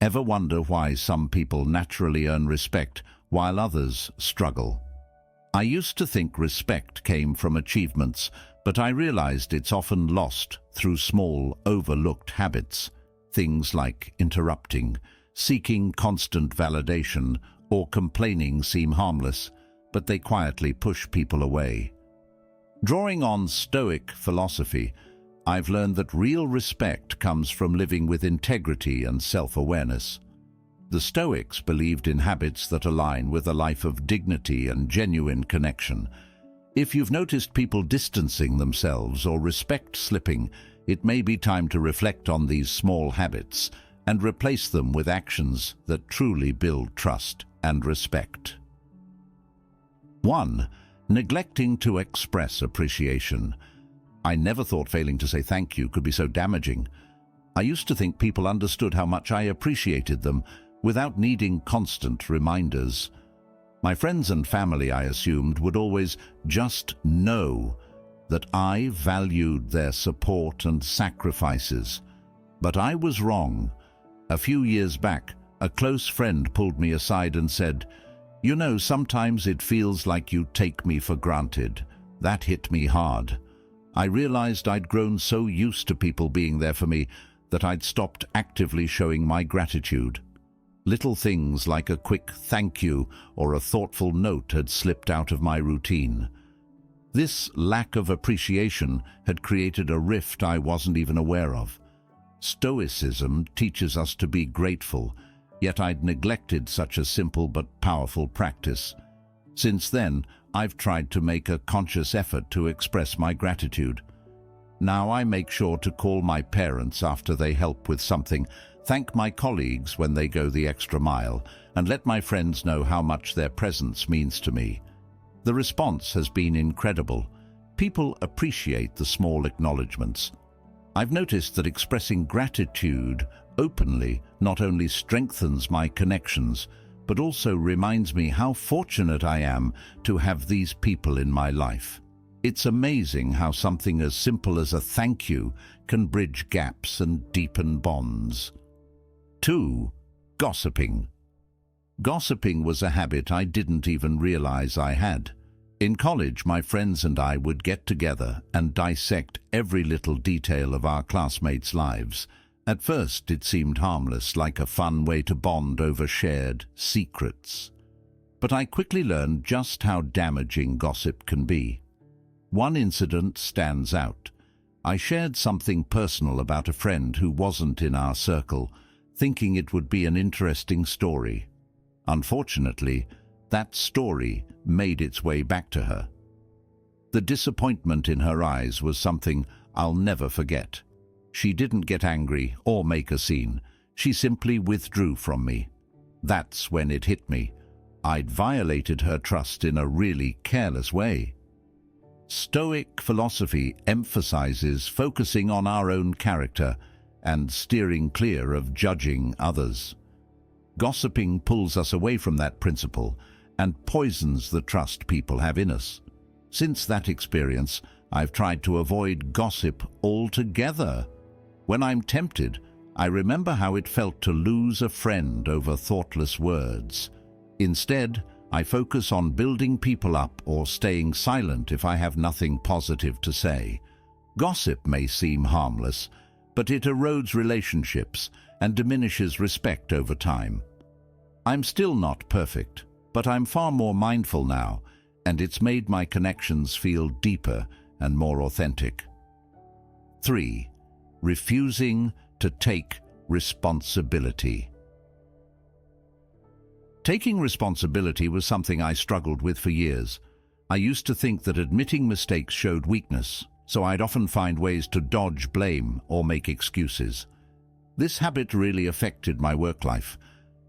Ever wonder why some people naturally earn respect while others struggle? I used to think respect came from achievements, but I realized it's often lost through small, overlooked habits. Things like interrupting, seeking constant validation, or complaining seem harmless, but they quietly push people away. Drawing on Stoic philosophy, I've learned that real respect comes from living with integrity and self-awareness. The Stoics believed in habits that align with a life of dignity and genuine connection. If you've noticed people distancing themselves or respect slipping, it may be time to reflect on these small habits and replace them with actions that truly build trust and respect. 1. Neglecting to express appreciation. I never thought failing to say thank you could be so damaging. I used to think people understood how much I appreciated them without needing constant reminders. My friends and family, I assumed, would always just know that I valued their support and sacrifices. But I was wrong. A few years back, a close friend pulled me aside and said, "You know, sometimes it feels like you take me for granted." That hit me hard. I realized I'd grown so used to people being there for me that I'd stopped actively showing my gratitude. Little things like a quick thank you or a thoughtful note had slipped out of my routine. This lack of appreciation had created a rift I wasn't even aware of. Stoicism teaches us to be grateful, yet I'd neglected such a simple but powerful practice. Since then, I've tried to make a conscious effort to express my gratitude. Now I make sure to call my parents after they help with something, thank my colleagues when they go the extra mile, and let my friends know how much their presence means to me. The response has been incredible. People appreciate the small acknowledgements. I've noticed that expressing gratitude openly not only strengthens my connections, but also reminds me how fortunate I am to have these people in my life. It's amazing how something as simple as a thank you can bridge gaps and deepen bonds. 2. Gossiping. Gossiping was a habit I didn't even realize I had. In college, my friends and I would get together and dissect every little detail of our classmates' lives. At first, it seemed harmless, like a fun way to bond over shared secrets. But I quickly learned just how damaging gossip can be. One incident stands out. I shared something personal about a friend who wasn't in our circle, thinking it would be an interesting story. Unfortunately, that story made its way back to her. The disappointment in her eyes was something I'll never forget. She didn't get angry or make a scene. She simply withdrew from me. That's when it hit me. I'd violated her trust in a really careless way. Stoic philosophy emphasizes focusing on our own character and steering clear of judging others. Gossiping pulls us away from that principle and poisons the trust people have in us. Since that experience, I've tried to avoid gossip altogether. When I'm tempted, I remember how it felt to lose a friend over thoughtless words. Instead, I focus on building people up or staying silent if I have nothing positive to say. Gossip may seem harmless, but it erodes relationships and diminishes respect over time. I'm still not perfect, but I'm far more mindful now, and it's made my connections feel deeper and more authentic. 3. Refusing to take responsibility. Taking responsibility was something I struggled with for years. I used to think that admitting mistakes showed weakness, so I'd often find ways to dodge blame or make excuses. This habit really affected my work life.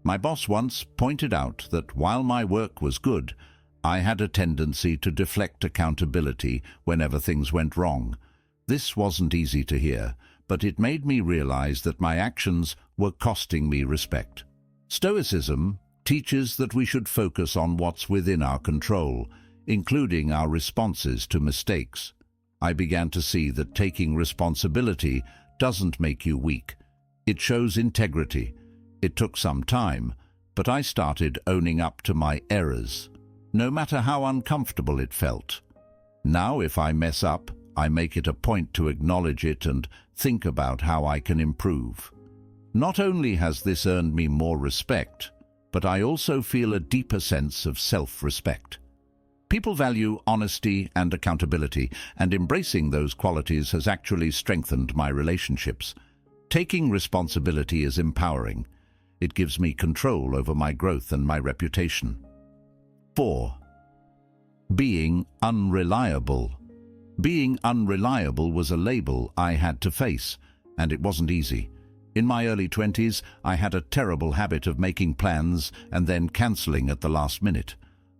My boss once pointed out that while my work was good, I had a tendency to deflect accountability whenever things went wrong. This wasn't easy to hear, but it made me realize that my actions were costing me respect. Stoicism teaches that we should focus on what's within our control, including our responses to mistakes. I began to see that taking responsibility doesn't make you weak. It shows integrity. It took some time, but I started owning up to my errors, no matter how uncomfortable it felt. Now, if I mess up, I make it a point to acknowledge it and think about how I can improve. Not only has this earned me more respect, but I also feel a deeper sense of self-respect. People value honesty and accountability, and embracing those qualities has actually strengthened my relationships. Taking responsibility is empowering. It gives me control over my growth and my reputation. 4. Being unreliable. Being unreliable was a label I had to face, and it wasn't easy. In my early 20s, I had a terrible habit of making plans and then cancelling at the last minute.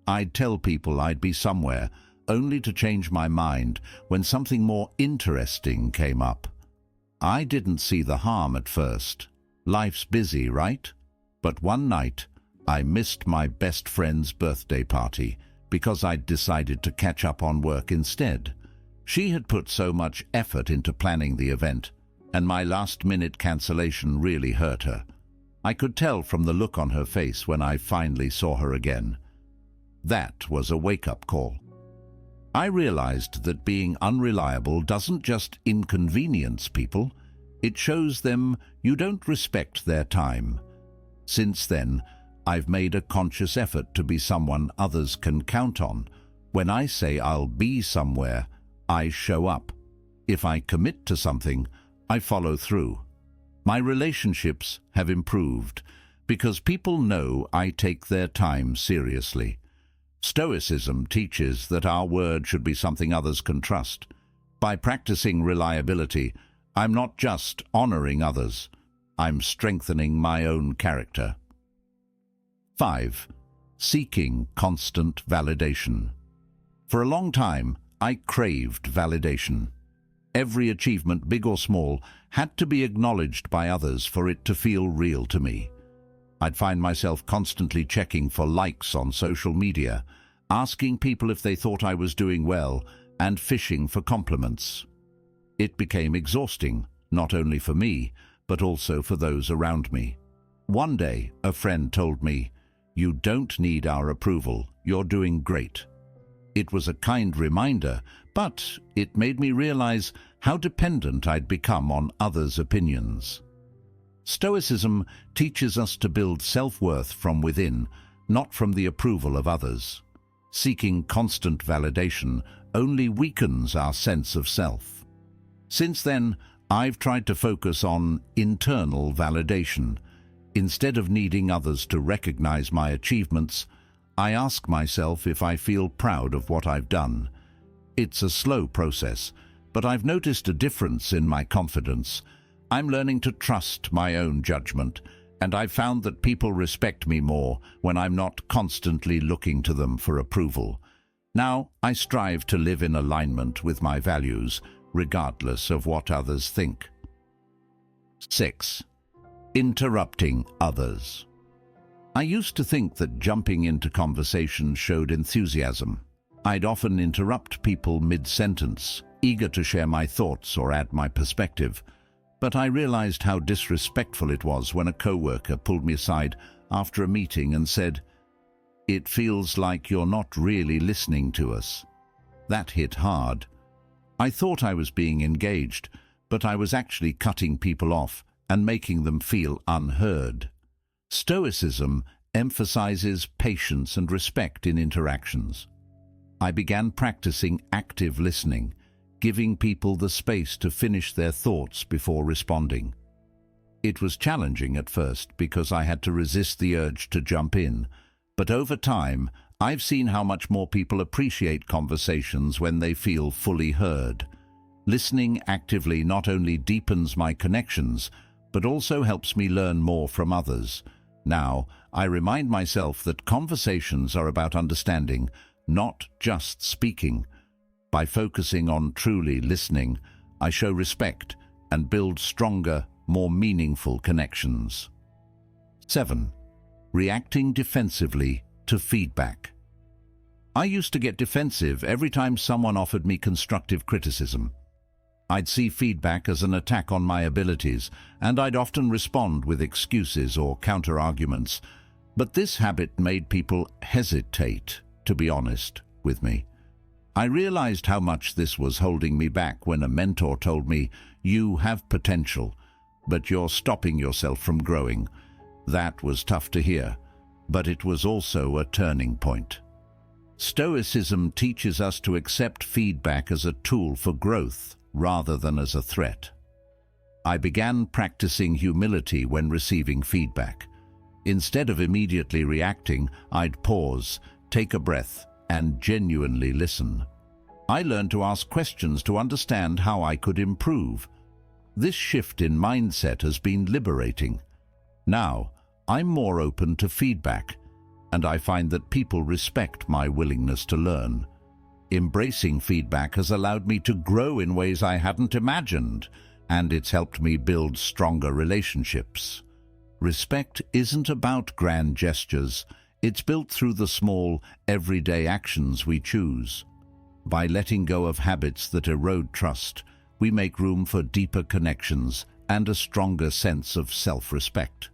I'd tell people I'd be somewhere, only to change my mind when something more interesting came up. I didn't see the harm at first. Life's busy, right? But one night, I missed my best friend's birthday party because I'd decided to catch up on work instead. She had put so much effort into planning the event, and my last-minute cancellation really hurt her. I could tell from the look on her face when I finally saw her again. That was a wake-up call. I realized that being unreliable doesn't just inconvenience people, it shows them you don't respect their time. Since then, I've made a conscious effort to be someone others can count on. When I say I'll be somewhere, I show up. If I commit to something, I follow through. My relationships have improved because people know I take their time seriously. Stoicism teaches that our word should be something others can trust. By practicing reliability, I'm not just honoring others, I'm strengthening my own character. 5. Seeking constant validation. For a long time, I craved validation. Every achievement, big or small, had to be acknowledged by others for it to feel real to me. I'd find myself constantly checking for likes on social media, asking people if they thought I was doing well, and fishing for compliments. It became exhausting, not only for me, but also for those around me. One day, a friend told me, "You don't need our approval, you're doing great." It was a kind reminder, but it made me realize how dependent I'd become on others' opinions. Stoicism teaches us to build self-worth from within, not from the approval of others. Seeking constant validation only weakens our sense of self. Since then, I've tried to focus on internal validation. Instead of needing others to recognize my achievements, I ask myself if I feel proud of what I've done. It's a slow process, but I've noticed a difference in my confidence. I'm learning to trust my own judgment, and I've found that people respect me more when I'm not constantly looking to them for approval. Now, I strive to live in alignment with my values, regardless of what others think. 6. Interrupting others. I used to think that jumping into conversations showed enthusiasm. I'd often interrupt people mid-sentence, eager to share my thoughts or add my perspective. But I realized how disrespectful it was when a coworker pulled me aside after a meeting and said, "It feels like you're not really listening to us." That hit hard. I thought I was being engaged, but I was actually cutting people off and making them feel unheard. Stoicism emphasizes patience and respect in interactions. I began practicing active listening, giving people the space to finish their thoughts before responding. It was challenging at first because I had to resist the urge to jump in, but over time, I've seen how much more people appreciate conversations when they feel fully heard. Listening actively not only deepens my connections, but also helps me learn more from others. Now, I remind myself that conversations are about understanding, not just speaking. By focusing on truly listening, I show respect and build stronger, more meaningful connections. 7. Reacting defensively to feedback. I used to get defensive every time someone offered me constructive criticism. I'd see feedback as an attack on my abilities, and I'd often respond with excuses or counter-arguments. But this habit made people hesitate, to be honest with me. I realized how much this was holding me back when a mentor told me, "You have potential, but you're stopping yourself from growing." That was tough to hear, but it was also a turning point. Stoicism teaches us to accept feedback as a tool for growth rather than as a threat. I began practicing humility when receiving feedback. Instead of immediately reacting, I'd pause, take a breath, and genuinely listen. I learned to ask questions to understand how I could improve. This shift in mindset has been liberating. Now, I'm more open to feedback, and I find that people respect my willingness to learn. Embracing feedback has allowed me to grow in ways I hadn't imagined, and it's helped me build stronger relationships. Respect isn't about grand gestures. It's built through the small, everyday actions we choose. By letting go of habits that erode trust, we make room for deeper connections and a stronger sense of self-respect.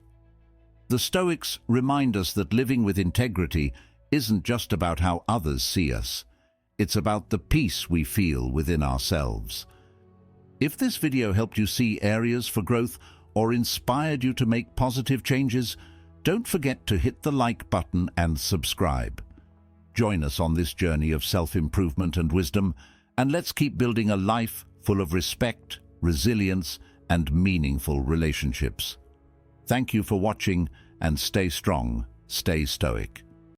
The Stoics remind us that living with integrity isn't just about how others see us. It's about the peace we feel within ourselves. If this video helped you see areas for growth or inspired you to make positive changes, don't forget to hit the like button and subscribe. Join us on this journey of self-improvement and wisdom, and let's keep building a life full of respect, resilience, and meaningful relationships. Thank you for watching, and stay strong, stay stoic.